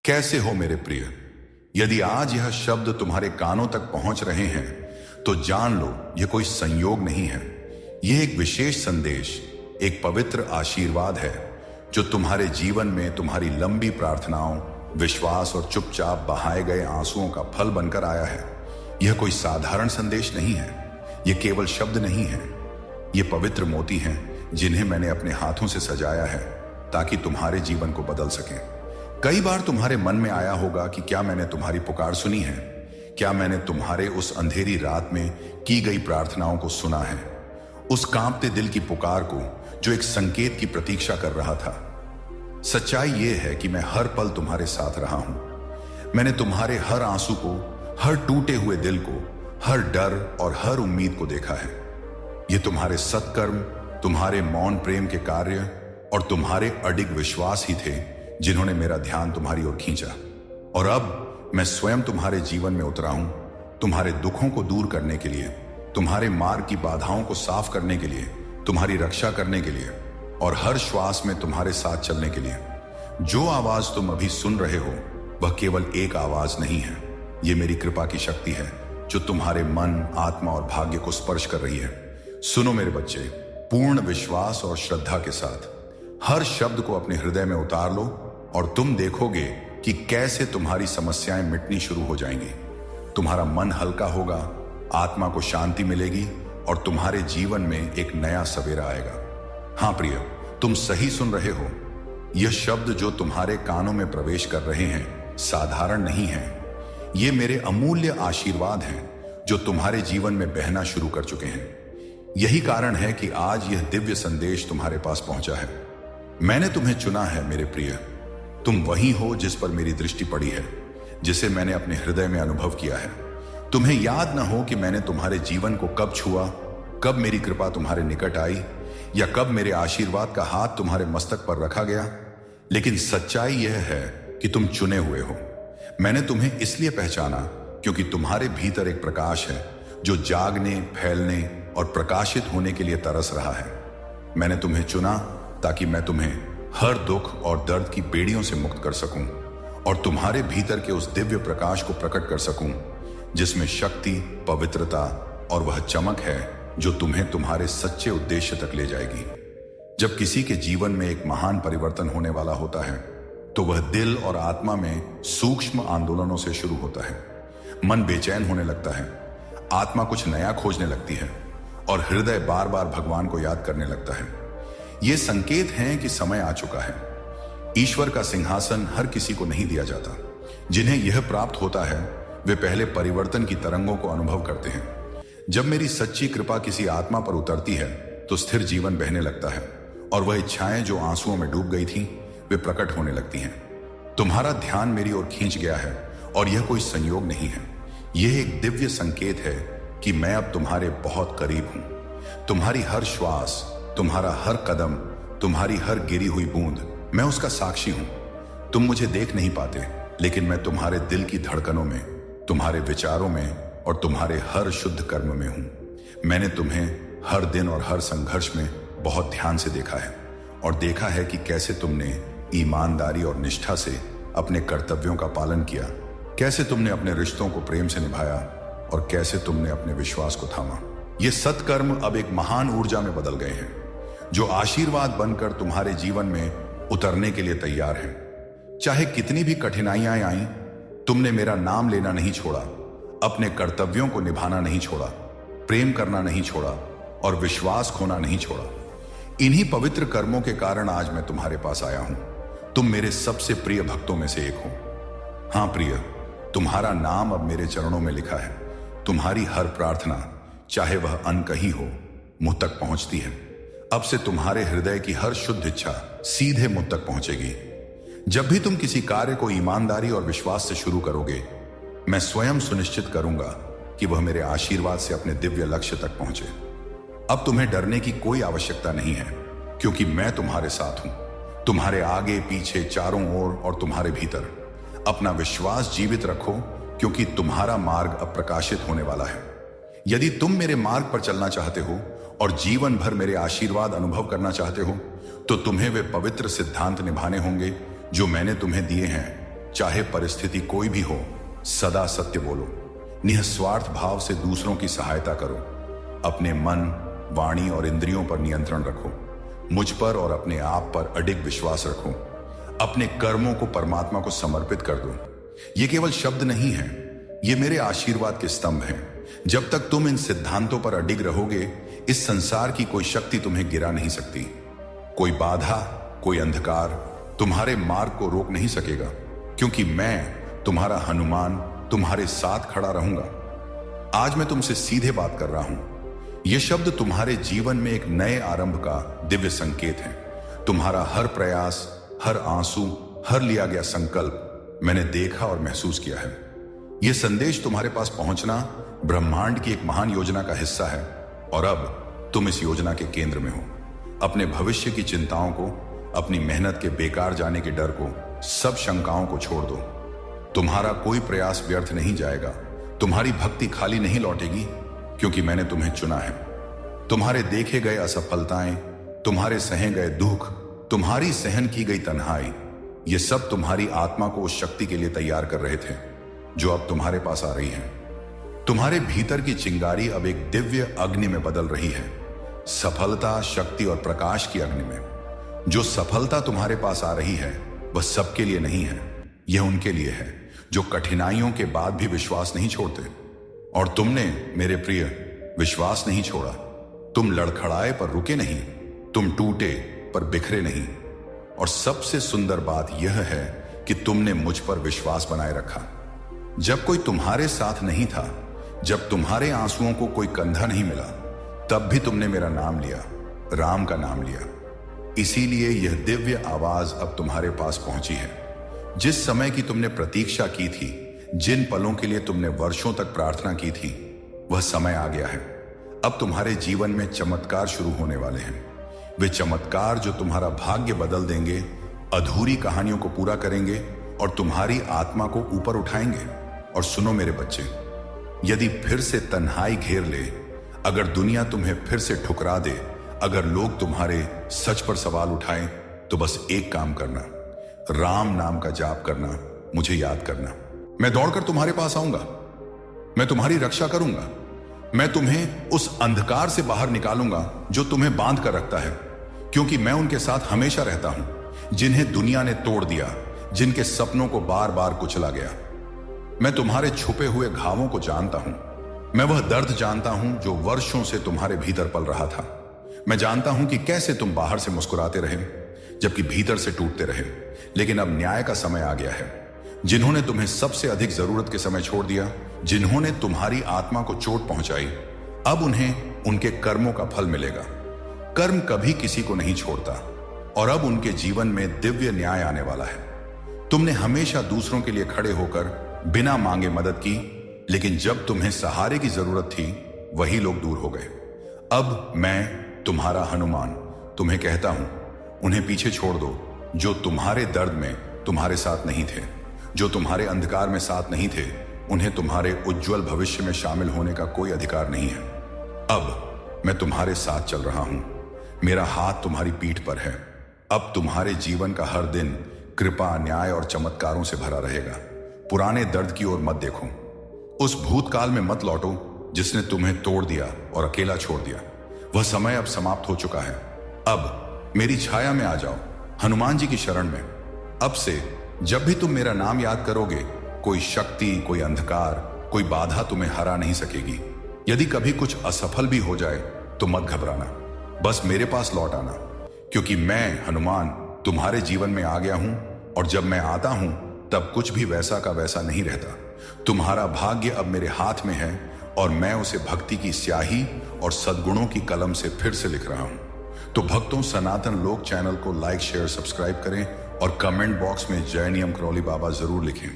कैसे हो मेरे प्रिय। यदि आज यह शब्द तुम्हारे कानों तक पहुंच रहे हैं तो जान लो यह कोई संयोग नहीं है। यह एक विशेष संदेश, एक पवित्र आशीर्वाद है जो तुम्हारे जीवन में तुम्हारी लंबी प्रार्थनाओं, विश्वास और चुपचाप बहाए गए आंसुओं का फल बनकर आया है। यह कोई साधारण संदेश नहीं है, यह केवल शब्द नहीं है। ये पवित्र मोती हैं जिन्हें मैंने अपने हाथों से सजाया है ताकि तुम्हारे जीवन को बदल सके। कई बार तुम्हारे मन में आया होगा कि क्या मैंने तुम्हारी पुकार सुनी है, क्या मैंने तुम्हारे उस अंधेरी रात में की गई प्रार्थनाओं को सुना है, उस कांपते दिल की पुकार को जो एक संकेत की प्रतीक्षा कर रहा था। सच्चाई यह है कि मैं हर पल तुम्हारे साथ रहा हूं। मैंने तुम्हारे हर आंसू को, हर टूटे हुए दिल को, हर डर और हर उम्मीद को देखा है। ये तुम्हारे सत्कर्म, तुम्हारे मौन प्रेम के कार्य और तुम्हारे अडिग विश्वास ही थे जिन्होंने मेरा ध्यान तुम्हारी ओर खींचा। और अब मैं स्वयं तुम्हारे जीवन में उतरा हूं, तुम्हारे दुखों को दूर करने के लिए, तुम्हारे मार्ग की बाधाओं को साफ करने के लिए, तुम्हारी रक्षा करने के लिए और हर श्वास में तुम्हारे साथ चलने के लिए। जो आवाज तुम अभी सुन रहे हो वह केवल एक आवाज नहीं है, यह मेरी कृपा की शक्ति है जो तुम्हारे मन, आत्मा और भाग्य को स्पर्श कर रही है। सुनो मेरे बच्चे, पूर्ण विश्वास और श्रद्धा के साथ हर शब्द को अपने हृदय में उतार लो और तुम देखोगे कि कैसे तुम्हारी समस्याएं मिटनी शुरू हो जाएंगी। तुम्हारा मन हल्का होगा, आत्मा को शांति मिलेगी और तुम्हारे जीवन में एक नया सवेरा आएगा। हां प्रिय, तुम सही सुन रहे हो। यह शब्द जो तुम्हारे कानों में प्रवेश कर रहे हैं साधारण नहीं है। ये मेरे अमूल्य आशीर्वाद हैं जो तुम्हारे जीवन में बहना शुरू कर चुके हैं। यही कारण है कि आज यह दिव्य संदेश तुम्हारे पास पहुंचा है। मैंने तुम्हें चुना है मेरे प्रिय। तुम वही हो जिस पर मेरी दृष्टि पड़ी है, जिसे मैंने अपने हृदय में अनुभव किया है। तुम्हें याद न हो कि मैंने तुम्हारे जीवन को कब छुआ, कब मेरी कृपा तुम्हारे निकट आई या कब मेरे आशीर्वाद का हाथ तुम्हारे मस्तक पर रखा गया। लेकिन सच्चाई यह है कि तुम चुने हुए हो। मैंने तुम्हें इसलिए पहचाना क्योंकि तुम्हारे भीतर एक प्रकाश है जो जागने, फैलने और प्रकाशित होने के लिए तरस रहा है। मैंने तुम्हें चुना ताकि मैं तुम्हें हर दुख और दर्द की बेड़ियों से मुक्त कर सकूं और तुम्हारे भीतर के उस दिव्य प्रकाश को प्रकट कर सकूं जिसमें शक्ति, पवित्रता और वह चमक है जो तुम्हें तुम्हारे सच्चे उद्देश्य तक ले जाएगी। जब किसी के जीवन में एक महान परिवर्तन होने वाला होता है तो वह दिल और आत्मा में सूक्ष्म आंदोलनों से शुरू होता है। मन बेचैन होने लगता है, आत्मा कुछ नया खोजने लगती है और हृदय बार बार भगवान को याद करने लगता है। ये संकेत हैं कि समय आ चुका है। ईश्वर का सिंहासन हर किसी को नहीं दिया जाता। जिन्हें यह प्राप्त होता है वे पहले परिवर्तन की तरंगों को अनुभव करते हैं। जब मेरी सच्ची कृपा किसी आत्मा पर उतरती है तो स्थिर जीवन बहने लगता है और वह इच्छाएं जो आंसुओं में डूब गई थीं वे प्रकट होने लगती हैं। तुम्हारा ध्यान मेरी ओर खींच गया है और यह कोई संयोग नहीं है। यह एक दिव्य संकेत है कि मैं अब तुम्हारे बहुत करीब हूं। तुम्हारी हर श्वास, तुम्हारा हर कदम, तुम्हारी हर गिरी हुई बूंद, मैं उसका साक्षी हूं। तुम मुझे देख नहीं पाते, लेकिन मैं तुम्हारे दिल की धड़कनों में, तुम्हारे विचारों में और तुम्हारे हर शुद्ध कर्म में हूं। मैंने तुम्हें हर दिन और हर संघर्ष में बहुत ध्यान से देखा है और देखा है कि कैसे तुमने ईमानदारी और निष्ठा से अपने कर्तव्यों का पालन किया, कैसे तुमने अपने रिश्तों को प्रेम से निभाया और कैसे तुमने अपने विश्वास को थामा। ये सत्कर्म अब एक महान ऊर्जा में बदल गए हैं जो आशीर्वाद बनकर तुम्हारे जीवन में उतरने के लिए तैयार है। चाहे कितनी भी कठिनाइयां आईं, तुमने मेरा नाम लेना नहीं छोड़ा, अपने कर्तव्यों को निभाना नहीं छोड़ा, प्रेम करना नहीं छोड़ा और विश्वास खोना नहीं छोड़ा। इन्हीं पवित्र कर्मों के कारण आज मैं तुम्हारे पास आया हूं। तुम मेरे सबसे प्रिय भक्तों में से एक हो। हां प्रिय, तुम्हारा नाम अब मेरे चरणों में लिखा है। तुम्हारी हर प्रार्थना, चाहे वह अनकही हो, मुझ तक पहुंचती है। अब से तुम्हारे हृदय की हर शुद्ध इच्छा सीधे मुझ तक पहुंचेगी। जब भी तुम किसी कार्य को ईमानदारी और विश्वास से शुरू करोगे, मैं स्वयं सुनिश्चित करूंगा कि वह मेरे आशीर्वाद से अपने दिव्य लक्ष्य तक पहुंचे। अब तुम्हें डरने की कोई आवश्यकता नहीं है क्योंकि मैं तुम्हारे साथ हूं, तुम्हारे आगे, पीछे, चारों ओर और तुम्हारे भीतर। अपना विश्वास जीवित रखो क्योंकि तुम्हारा मार्ग अब प्रकाशित होने वाला है। यदि तुम मेरे मार्ग पर चलना चाहते हो और जीवन भर मेरे आशीर्वाद अनुभव करना चाहते हो तो तुम्हें वे पवित्र सिद्धांत निभाने होंगे जो मैंने तुम्हें दिए हैं। चाहे परिस्थिति कोई भी हो, सदा सत्य बोलो। निस्वार्थ भाव से दूसरों की सहायता करो। अपने मन, वाणी और इंद्रियों पर नियंत्रण रखो। मुझ पर और अपने आप पर अडिग विश्वास रखो। अपने कर्मों को परमात्मा को समर्पित कर दो। ये केवल शब्द नहीं है, ये मेरे आशीर्वाद के स्तंभ हैं। जब तक तुम इन सिद्धांतों पर अडिग रहोगे, इस संसार की कोई शक्ति तुम्हें गिरा नहीं सकती। कोई बाधा, कोई अंधकार तुम्हारे मार्ग को रोक नहीं सकेगा, क्योंकि मैं तुम्हारा हनुमान तुम्हारे साथ खड़ा रहूंगा। आज मैं तुमसे सीधे बात कर रहा हूं। ये शब्द तुम्हारे जीवन में एक नए आरंभ का दिव्य संकेत है। तुम्हारा हर प्रयास, हर आंसू, हर लिया गया संकल्प मैंने देखा और महसूस किया है। यह संदेश तुम्हारे पास पहुंचना ब्रह्मांड की एक महान योजना का हिस्सा है, और अब तुम इस योजना के केंद्र में हो। अपने भविष्य की चिंताओं को, अपनी मेहनत के बेकार जाने के डर को, सब शंकाओं को छोड़ दो। तुम्हारा कोई प्रयास व्यर्थ नहीं जाएगा। तुम्हारी भक्ति खाली नहीं लौटेगी, क्योंकि मैंने तुम्हें चुना है। तुम्हारे देखे गए असफलताएं, तुम्हारे सहे गए दुख, तुम्हारी सहन की गई तन्हाई, ये सब तुम्हारी आत्मा को उस शक्ति के लिए तैयार कर रहे थे जो अब तुम्हारे पास आ रही है। तुम्हारे भीतर की चिंगारी अब एक दिव्य अग्नि में बदल रही है। सफलता, शक्ति और प्रकाश की अग्नि में। जो सफलता तुम्हारे पास आ रही है वह सबके लिए नहीं है, यह उनके लिए है जो कठिनाइयों के बाद भी विश्वास नहीं छोड़ते। और तुमने, मेरे प्रिय, विश्वास नहीं छोड़ा। तुम लड़खड़ाए पर रुके नहीं, तुम टूटे पर बिखरे नहीं। और सबसे सुंदर बात यह है कि तुमने मुझ पर विश्वास बनाए रखा। जब कोई तुम्हारे साथ नहीं था, जब तुम्हारे आंसुओं को कोई कंधा नहीं मिला, तब भी तुमने मेरा नाम लिया, राम का नाम लिया। इसीलिए यह दिव्य आवाज अब तुम्हारे पास पहुंची है। जिस समय की तुमने प्रतीक्षा की थी, जिन पलों के लिए तुमने वर्षों तक प्रार्थना की थी, वह समय आ गया है। अब तुम्हारे जीवन में चमत्कार शुरू होने वाले हैं। वे चमत्कार जो तुम्हारा भाग्य बदल देंगे, अधूरी कहानियों को पूरा करेंगे और तुम्हारी आत्मा को ऊपर उठाएंगे। और सुनो मेरे बच्चे, यदि फिर से तन्हाई घेर ले, अगर दुनिया तुम्हें फिर से ठुकरा दे, अगर लोग तुम्हारे सच पर सवाल उठाएं, तो बस एक काम करना, राम नाम का जाप करना, मुझे याद करना। मैं दौड़कर तुम्हारे पास आऊंगा, मैं तुम्हारी रक्षा करूंगा। मैं तुम्हें उस अंधकार से बाहर निकालूंगा जो तुम्हें बांध कर रखता है, क्योंकि मैं उनके साथ हमेशा रहता हूं जिन्हें दुनिया ने तोड़ दिया, जिनके सपनों को बार बार कुचला गया। मैं तुम्हारे छुपे हुए घावों को जानता हूं। मैं वह दर्द जानता हूं जो वर्षों से तुम्हारे भीतर पल रहा था। मैं जानता हूं कि कैसे तुम बाहर से मुस्कुराते रहे, जबकि भीतर से टूटते रहे। लेकिन अब न्याय का समय आ गया है। जिन्होंने तुम्हें सबसे अधिक जरूरत के समय छोड़ दिया, जिन्होंने तुम्हारी आत्मा को चोट पहुंचाई, अब उन्हें उनके कर्मों का फल मिलेगा। कर्म कभी किसी को नहीं छोड़ता, और अब उनके जीवन में दिव्य न्याय आने वाला है। तुमने हमेशा दूसरों के लिए खड़े होकर बिना मांगे मदद की, लेकिन जब तुम्हें सहारे की जरूरत थी, वही लोग दूर हो गए। अब मैं, तुम्हारा हनुमान, तुम्हें कहता हूं, उन्हें पीछे छोड़ दो जो तुम्हारे दर्द में तुम्हारे साथ नहीं थे, जो तुम्हारे अंधकार में साथ नहीं थे। उन्हें तुम्हारे उज्जवल भविष्य में शामिल होने का कोई अधिकार नहीं है। अब मैं तुम्हारे साथ चल रहा हूं, मेरा हाथ तुम्हारी पीठ पर है। अब तुम्हारे जीवन का हर दिन कृपा, न्याय और चमत्कारों से भरा रहेगा। पुराने दर्द की ओर मत देखो, उस भूतकाल में मत लौटो जिसने तुम्हें तोड़ दिया और अकेला छोड़ दिया। वह समय अब समाप्त हो चुका है। अब मेरी छाया में आ जाओ, हनुमान जी की शरण में। अब से जब भी तुम मेरा नाम याद करोगे, कोई शक्ति, कोई अंधकार, कोई बाधा तुम्हें हरा नहीं सकेगी। यदि कभी कुछ असफल भी हो जाए तो मत घबराना, बस मेरे पास लौट आना, क्योंकि मैं हनुमान तुम्हारे जीवन में आ गया हूं। और जब मैं आता हूं तब कुछ भी वैसा का वैसा नहीं रहता। तुम्हारा भाग्य अब मेरे हाथ में है, और मैं उसे भक्ति की स्याही और सद्गुणों की कलम से फिर से लिख रहा हूं। तो भक्तों, सनातन लोक चैनल को लाइक, शेयर, सब्सक्राइब करें और कमेंट बॉक्स में जय नियम करौली बाबा जरूर लिखें।